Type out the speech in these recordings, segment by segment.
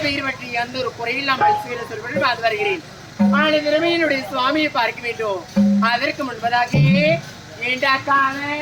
பெயர் பற்றி அந்த ஒரு குறையில்லாமல் சொல்வது பார்த்து வருகிறேன். நாளை திறமையினுடைய சுவாமியை பார்க்க வேண்டும். அதற்கு முன்பதாக ஏண்டாக்காவே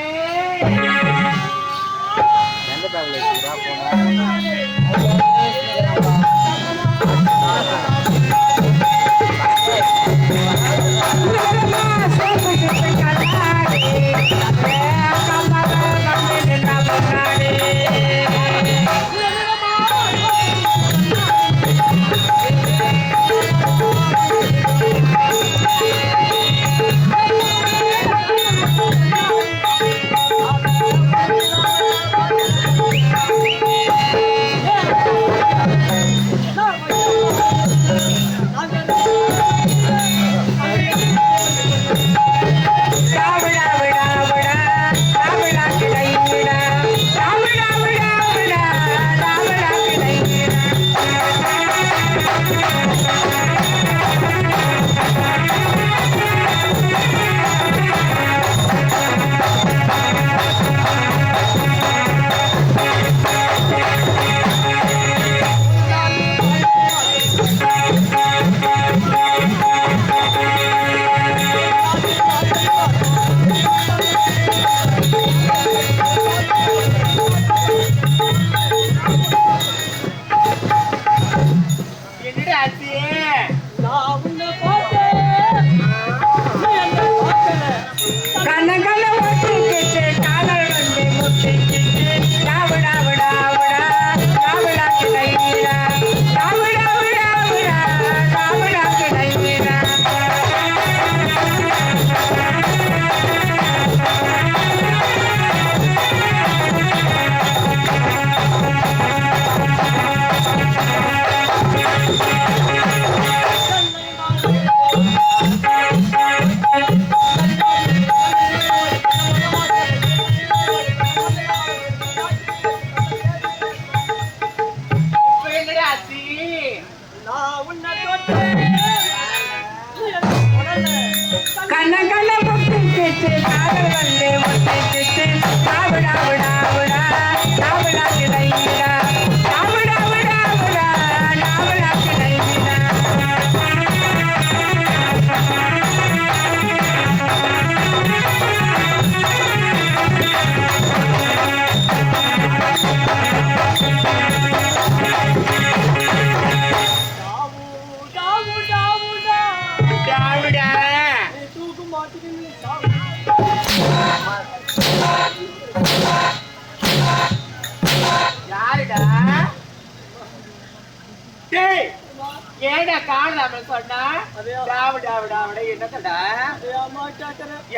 ஏடா காணாம சொன்னா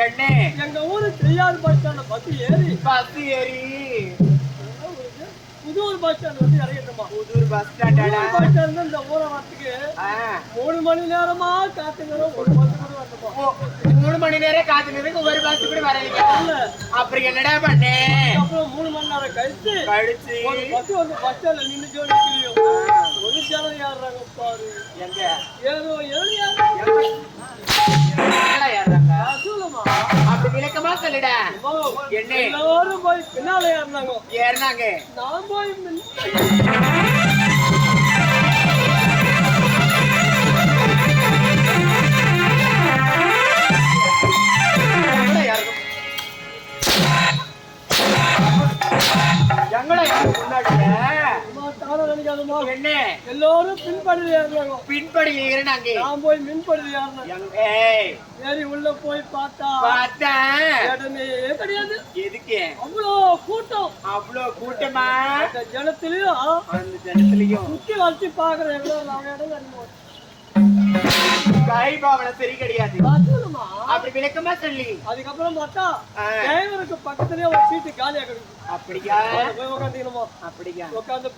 என்ன எங்க ஊரு தெரியாத பஸ் ஸ்டாண்ட் பஸ் ஏறி புதூர் பஸ் ஸ்டாண்ட் வந்து இறங்கிட்டோமா. Puthur bus stand bus stand இந்த ஊரை வரத்துக்கு 3 மணி நேரமா காத்துக்கிறோம். ஒரு பஸ் கூட வரணுமா? 3 மணி நேரம் காத்துக்கிறதுக்கு ஒரு பஸ் கூட வரலைங்க. அப்புறம் என்னடா பண்ணே? அப்புறம் 3 மணி நேரம் கழிச்சு ஒரு பஸ் வந்து பஸ் ஸ்டாண்ட்ல நின்னு ஜோடி கிளியும் ஒரு ஜனம் ஏறுறாங்க பாரு. எங்க ஏதோ ஏறுறாங்க சொல்லுமா? அப்படி விளக்கமா சொல்லுடா. என்ன எல்லாரும் போய் பின்னால ஏறினாங்க. நான் போய் என்ன எல்லாரும் பின்படி ஏறினாங்க. நான் போய் மின்படி ஏறி உள்ள போய் பார்த்தேன் இடமே கிடையாது. எதுக்கு அவ்வளோ கூட்டமா? அந்த ஜனத்திலயும் சுத்தி வச்சு பாக்குறேன். எவ்வளவு இடம் கைபாவனை சரி கிடையாது. அப்படி விளக்கமா சொல்லி அதுக்கப்புறம் பார்த்தா டிரைவருக்கு பக்கத்துலயே ஒரு சீட்டு காலியா கிடைக்கும். அப்படியா? போய் உட்காந்துக்கணுமா? அப்படியா? உட்காந்து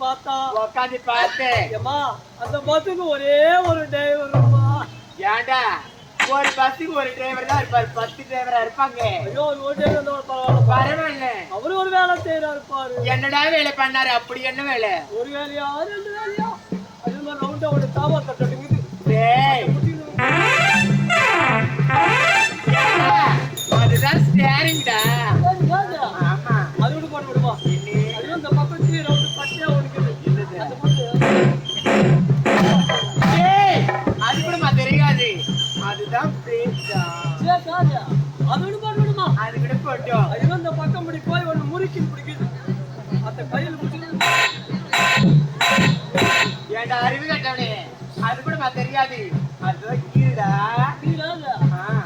பார்த்தேன். ஏமா அந்த பஸ்ஸுக்கு ஒரே ஒரு டிரைவருமா? ஏண்டா ஒரு பஸ்ஸுக்கு ஒரு டிரைவர் தான் இருப்பாரு, 10 டிரைவரா இருப்பாங்க. ஐயோ ஒரு டிரைவர் பரவாயில்ல. அவரு ஒரு வேலை செய்யறாரு பாரு. என்னடா வேலை பண்ணாரு? அப்படி என்ன வேலை? ஒரு வேலையா 2 வேலையா? அது மாதிரி ரவுண்டா ஒரு தாவா தட்டுங்குது. அதுதான் ஸ்டேரிங்டா. ஆமா அது விட போட்டு விடுவா. அது இந்த பக்கத்துல ரவுண்ட் பட்டியா ஒடுக்குது. அந்த பக்கம் அது விட பண்ணுமா அது கூட போட்டோம் ஐயோ இந்த பக்கம் இப்படி போய் ஒண்ணு முறுக்கி பிடிக்குது அந்த கையில பிடிச்சிட்டு ஏன்டா அறிவு கட்டவனே அது கூட தெரியாது அதுதான் கீழடா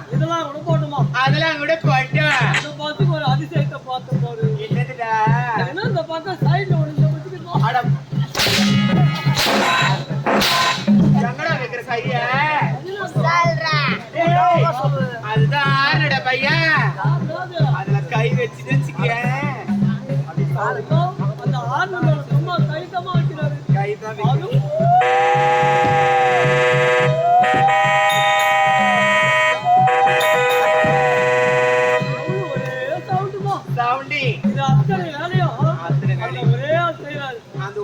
இதெல்லாம் கூட போட்டுமா அதெல்லாம் கூட போட்டோம் இந்த பார்த்து ஒரு அதிசயத்தை பார்த்து போடு என்னதுடா ஏன்னா இந்த பக்கம் சைடுல ஒண்ணு இந்த பிடிச்சிட்டு அடம் எங்கடா வைக்கிற கைய அதுதான் ஆறுடா பையன் அதுல கை வச்சுட்டு வச்சுக்கேன் அந்த ஆறு சும்மா கைத்தமா வைக்கிறாரு கைதான்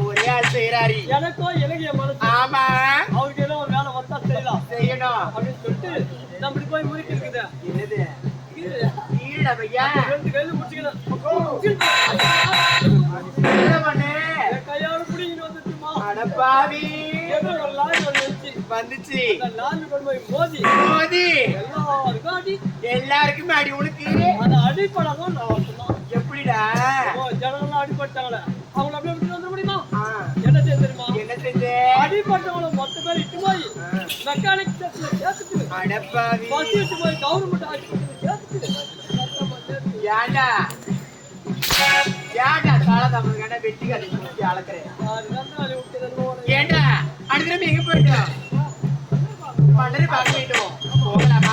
ஒரே ஆள் செய்யறாரு எனக்கும் இலகிய மனசு ஆமா அவருக்கு ஏதோ ஒரு வேலை வந்தா செய்யலாம் செய்யணும் அப்படின்னு சொல்லிட்டு நம்ம இப்படி போய் முறுக்கி இருக்குது என்னது ஈரடா பையா ரெண்டு கையில முடிச்சுக்கிறேன் என்ன பண்ணு கையோட பிடிக்கிட்டு வந்துச்சுமா அடப்பாவி ஏதோ ஒரு லாரி ஒன்று வந்துச்சு அந்த லாரி கொண்டு போய் மோதி மோதி எல்லாருக்கும் அடி எல்லாருக்குமே அடி உனக்கு அந்த அடிப்படாதான் நான் சொன்னோம் எப்படிடா ஜனங்கள்லாம் அடிப்பட்டாங்களே அவங்கள அப்படியே விட்டு வந்துட முடியுமா என்ன செய்ய தெரியுமா என்ன செஞ்ச அடிப்பட்டவங்கள மொத்த பேர் இட்டு போய் மெக்கானிக் செட்ல சேர்த்துட்டு அடப்பாவி பஸ் இட்டு போய் கவர்மெண்ட் ஆஸ்பத்திரியில சேர்த்துட்டு ஏண்டா ஏண்டா காலை தமிழ் கண்ட வெட்டி கதை அளக்குறேன் ஏண்டா அடுத்த எங்க போயிட்டோம் பண்டரி பார்க்க போயிட்டோம் போகலாம்